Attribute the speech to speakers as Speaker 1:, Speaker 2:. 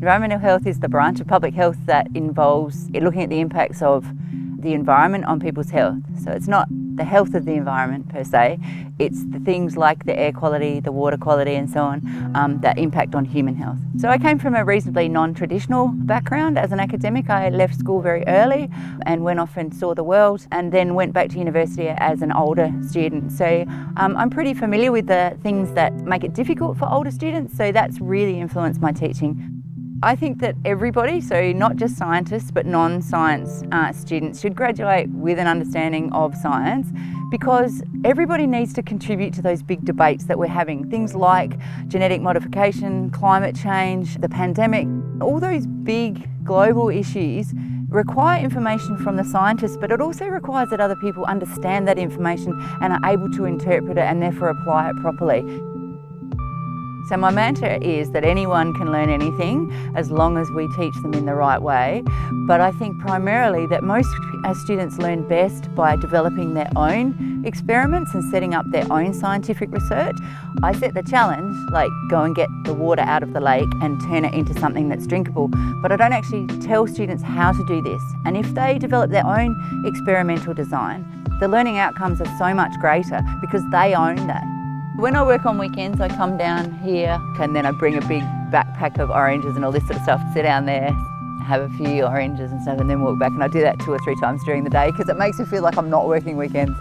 Speaker 1: Environmental health is the branch of public health that involves looking at the impacts of the environment on people's health. So it's not the health of the environment per se, it's the things like the air quality, the water quality and so on that impact on human health. So I came from a reasonably non-traditional background. As an academic, I left school very early and went off and saw the world, and then went back to university as an older student. So I'm pretty familiar with the things that make it difficult for older students, so that's really influenced my teaching. I think that everybody, so not just scientists but non-science students, should graduate with an understanding of science, because everybody needs to contribute to those big debates that we're having. Things like genetic modification, climate change, the pandemic, all those big global issues require information from the scientists, but it also requires that other people understand that information and are able to interpret it and therefore apply it properly. So my mantra is that anyone can learn anything as long as we teach them in the right way. But I think primarily that most students learn best by developing their own experiments and setting up their own scientific research. I set the challenge, like go and get the water out of the lake and turn it into something that's drinkable. But I don't actually tell students how to do this. And if they develop their own experimental design, the learning outcomes are so much greater because they own that. When I work on weekends, I come down here and then I bring a big backpack of oranges and all this sort of stuff, sit down there, have a few oranges and stuff, and then walk back. And I do that 2 or 3 times during the day because it makes me feel like I'm not working weekends.